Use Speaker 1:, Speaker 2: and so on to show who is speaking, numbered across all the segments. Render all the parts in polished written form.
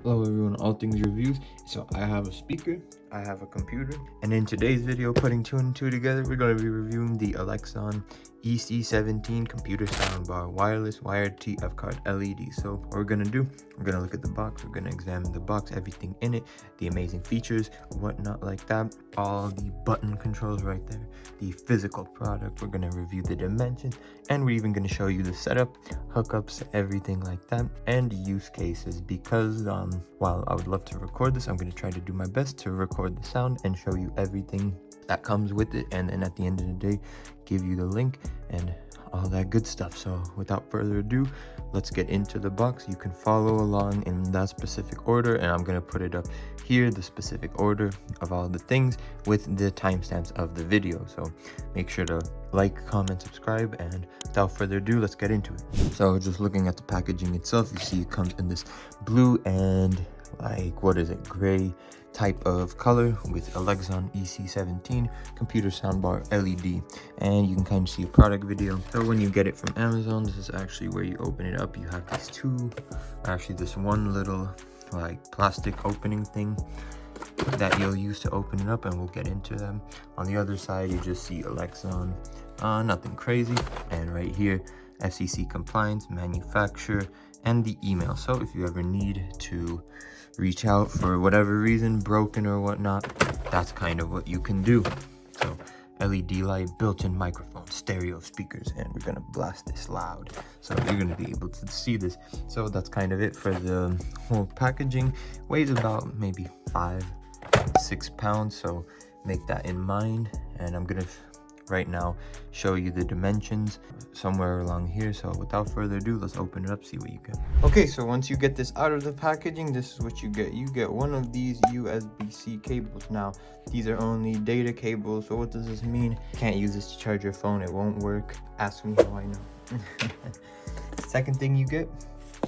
Speaker 1: Hello everyone, all things reviews. So I have a speaker, I have a computer, and in today's video, putting two and two together, we're going to be reviewing the ELECZON EC17 computer soundbar wireless wired TF card LED. So what we're going to do, we're going to look at the box, we're going to examine the box, everything in it, the amazing features, whatnot like that, all the button controls right there, the physical product, we're going to review the dimensions, and we're even going to show you the setup, hookups, everything like that, and use cases, because while I would love to record this, I'm going to try to do my best to record the sound and show you everything that comes with it, and then at the end of the day give you the link and all that good stuff. So without further ado, let's get into the box. You can follow along in that specific order, and I'm going to put it up here, the specific order of all the things with the timestamps of the video. So make sure to like, comment, subscribe, and without further ado, let's get into it. So just looking at the packaging itself, you see it comes in this blue and gray type of color with ELECZON EC17 computer soundbar LED, and you can kind of see a product video. So when you get it from Amazon, this is actually where you open it up. You have this one little plastic opening thing that you'll use to open it up, and we'll get into them. On the other side, you just see ELECZON, nothing crazy, and right here FCC compliance, manufacturer, and the email. So if you ever need to reach out for whatever reason, broken or whatnot, that's kind of what you can do. So LED light, built-in microphone, stereo speakers, and we're gonna blast this loud so you're gonna be able to see this. So that's kind of it for the whole packaging. Weighs about maybe 5-6 pounds, so make that in mind. And I'm gonna right now show you the dimensions somewhere along here. So without further ado, let's open it up, see what you get. Okay, so once you get this out of the packaging, this is what you get. You get one of these USB-C cables. Now these are only data cables, so what does this mean? You can't use this to charge your phone, it won't work. Ask me how I know. Second thing you get,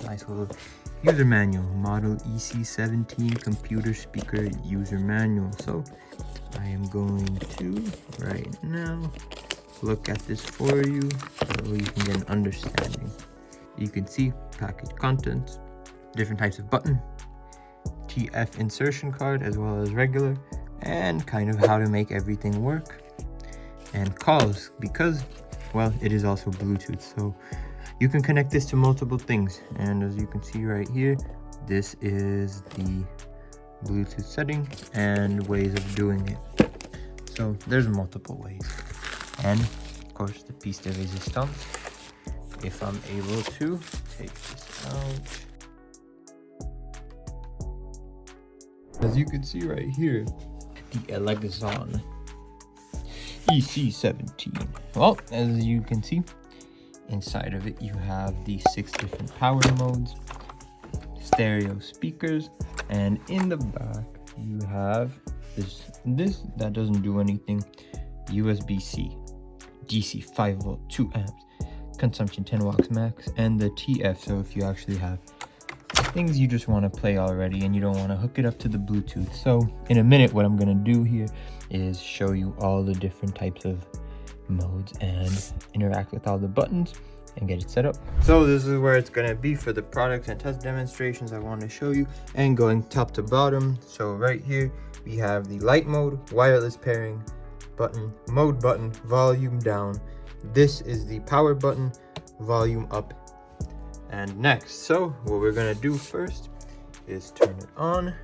Speaker 1: nice little user manual, model EC17 computer speaker user manual. So I am going to right now look at this for you so you can get an understanding. You can see package contents, different types of button, TF insertion card as well as regular, and kind of how to make everything work, and calls, because well, it is also Bluetooth, so you can connect this to multiple things. And as you can see right here, this is the Bluetooth setting and ways of doing it. So there's multiple ways, and of course the piece de resistance, if I'm able to take this out. As you can see right here, the ELECZON EC17. Well, as you can see, inside of it you have the 6 different power modes, stereo speakers, and in the back you have this that doesn't do anything, USB-C, DC 5 volt 2 amps, consumption 10 watts max, and the TF. So if you actually have things you just want to play already and you don't want to hook it up to the Bluetooth. So in a minute, what I'm going to do here is show you all the different types of modes and interact with all the buttons and get it set up. So this is where it's going to be for the products and test demonstrations I want to show you, and going top to bottom. So right here we have the light mode, wireless pairing button, mode button, volume down. This is the power button, volume up and next. So what we're going to do first is turn it on,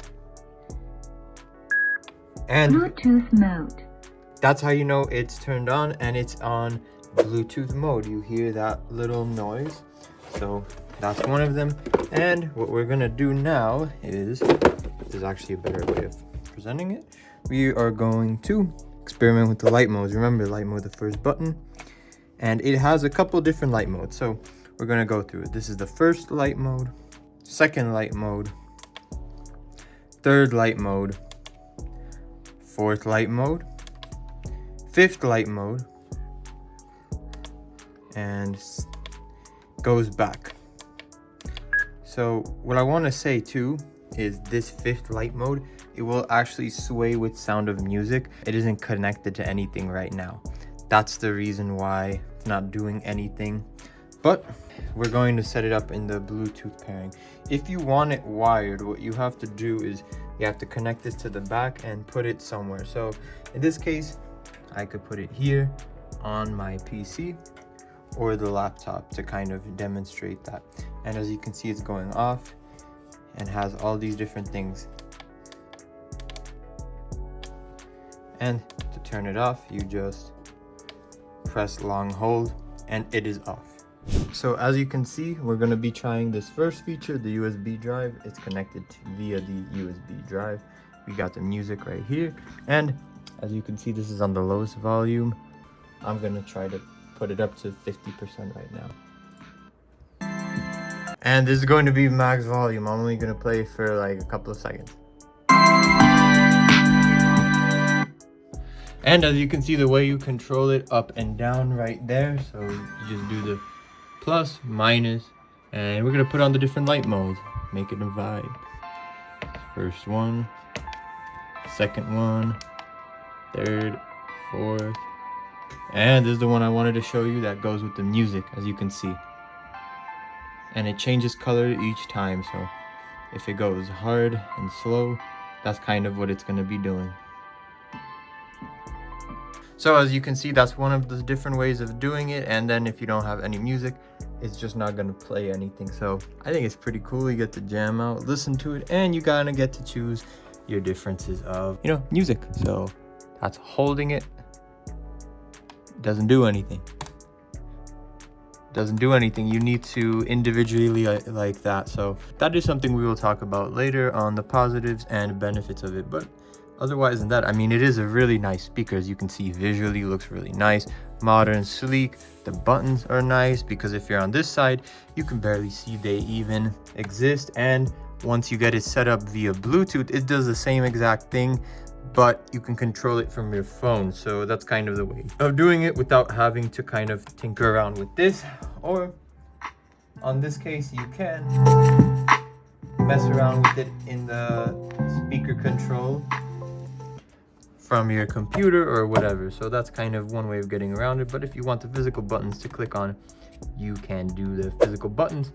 Speaker 1: and
Speaker 2: Bluetooth mode.
Speaker 1: That's how you know it's turned on and it's on Bluetooth mode. You hear that little noise, so that's one of them. And what we're gonna do now is, there's actually a better way of presenting it, we are going to experiment with the light modes. Remember, light mode, the first button, and it has a couple different light modes, so we're gonna go through it. This is the first light mode, second light mode, third light mode, fourth light mode, fifth light mode, and goes back. So what I want to say too is this fifth light mode, it will actually sway with Sound of Music. It isn't connected to anything right now. That's the reason why it's not doing anything. But we're going to set it up in the Bluetooth pairing. If you want it wired, what you have to do is you have to connect this to the back and put it somewhere. So in this case, I could put it here on my PC or the laptop to kind of demonstrate that. And as you can see, it's going off and has all these different things. And to turn it off, you just press long hold and it is off. So as you can see, we're going to be trying this first feature, the USB drive. It's connected via the USB drive. We got the music right here, and as you can see, this is on the lowest volume. I'm going to try to put it up to 50% right now. And this is going to be max volume. I'm only going to play for like a couple of seconds. And as you can see, the way you control it up and down right there. So you just do the plus, minus, and we're gonna put on the different light modes. Make it a vibe. First one, second one, third, fourth, and this is the one I wanted to show you that goes with the music, as you can see. And it changes color each time, so if it goes hard and slow, that's kind of what it's gonna be doing. So as you can see, that's one of the different ways of doing it. And then if you don't have any music, it's just not going to play anything. So I think it's pretty cool. You get to jam out, listen to it, and you kind of get to choose your differences of, you know, music. So that's holding it. Doesn't do anything. Doesn't do anything. You need to individually like that. So that is something we will talk about later on, the positives and benefits of it. But otherwise than that, I mean, it is a really nice speaker. As you can see, visually looks really nice, modern, sleek. The buttons are nice because if you're on this side, you can barely see they even exist. And once you get it set up via Bluetooth, it does the same exact thing, but you can control it from your phone. So that's kind of the way of doing it without having to kind of tinker around with this. Or on this case, you can mess around with it in the speaker control from your computer or whatever. So that's kind of one way of getting around it. But if you want the physical buttons to click on, you can do the physical buttons.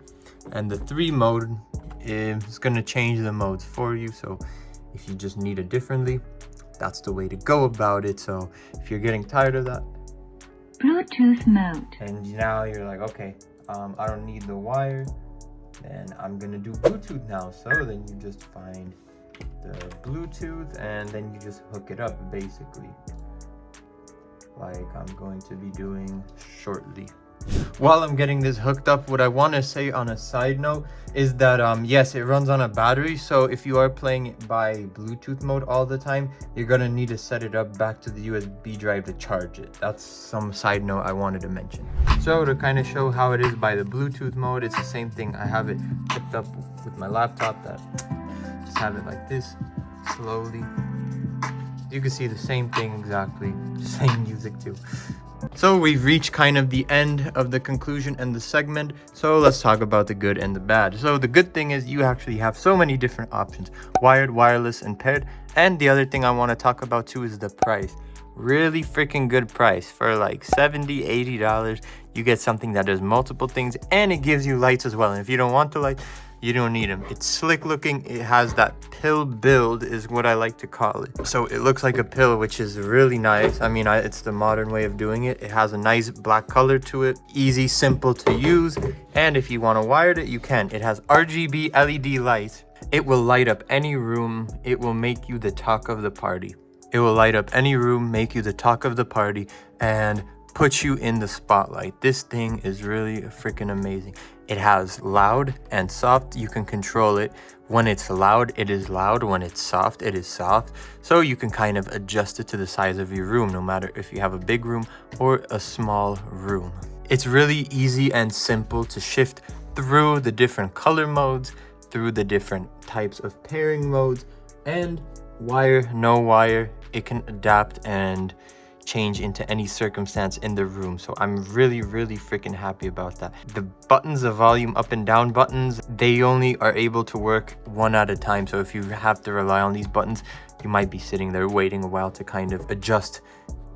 Speaker 1: And the 3 mode is going to change the modes for you. So if you just need it differently, that's the way to go about it. So if you're getting tired of that,
Speaker 2: Bluetooth mode,
Speaker 1: and now you're like, okay, I don't need the wire, then I'm gonna do Bluetooth now. So then you just find the Bluetooth and then you just hook it up, basically, like I'm going to be doing shortly. While I'm getting this hooked up, what I want to say on a side note is that yes, it runs on a battery. So if you are playing it by Bluetooth mode all the time, you're gonna need to set it up back to the USB drive to charge it. That's some side note I wanted to mention. So to kind of show how it is by the Bluetooth mode, it's the same thing. I have it hooked up with my laptop, that just have it like this, slowly. You can see the same thing exactly, same music too. So we've reached kind of the end of the conclusion and the segment. So let's talk about the good and the bad. So the good thing is you actually have so many different options: wired, wireless, and paired. And the other thing I want to talk about too is the price. Really freaking good price. For like $70-$80, you get something that does multiple things, and it gives you lights as well. And if you don't want the light, you don't need them. It's slick looking. It has that pill build, is what I like to call it. So it looks like a pill, which is really nice. I mean, it's the modern way of doing it. It has a nice black color to it. Easy, simple to use. And if you want to wire it, you can. It has RGB LED lights. It will light up any room. It will make you the talk of the party. It will light up any room, make you the talk of the party, and put you in the spotlight. This thing is really freaking amazing. It has loud and soft. You can control it. When it's loud, it is loud. When it's soft, it is soft. So you can kind of adjust it to the size of your room, no matter if you have a big room or a small room. It's really easy and simple to shift through the different color modes, through the different types of pairing modes, and wire, no wire. It can adapt and change into any circumstance in the room. So I'm really freaking happy about that. The buttons, the volume up and down buttons, they only are able to work one at a time. So if you have to rely on these buttons, you might be sitting there waiting a while to kind of adjust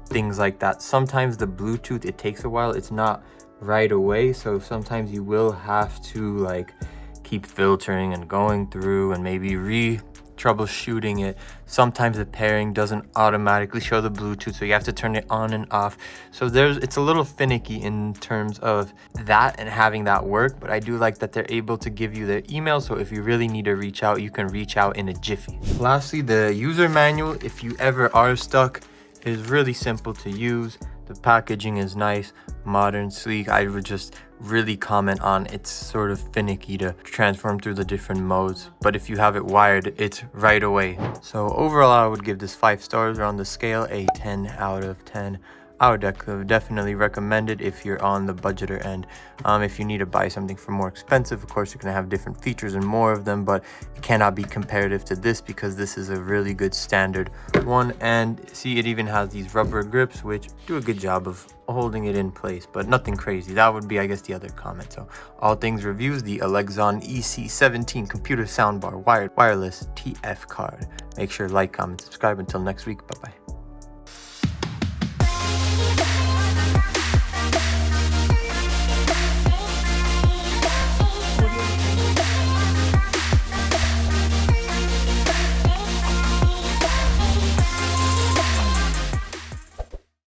Speaker 1: things like that. Sometimes the Bluetooth, it takes a while. It's not right away, so sometimes you will have to like keep filtering and going through and maybe troubleshooting it. Sometimes the pairing doesn't automatically show the Bluetooth, so you have to turn it on and off. So it's a little finicky in terms of that and having that work, but I do like that they're able to give you their email, so if you really need to reach out, you can reach out in a jiffy. Lastly, the user manual, if you ever are stuck, is really simple to use. The packaging is nice, modern, sleek. I would just really comment on it's sort of finicky to transform through the different modes, but if you have it wired, it's right away. So overall, I would give this 5 stars, or on the scale, a 10 out of 10. I would definitely recommend it if you're on the budgeter end. If you need to buy something for more expensive, of course, you're going to have different features and more of them, but it cannot be comparative to this because this is a really good standard one. And see, it even has these rubber grips, which do a good job of holding it in place, but nothing crazy. That would be, I guess, the other comment. So all things reviews, the ELECZON EC17 computer soundbar wired wireless TF card. Make sure to like, comment, subscribe. Until next week, bye-bye.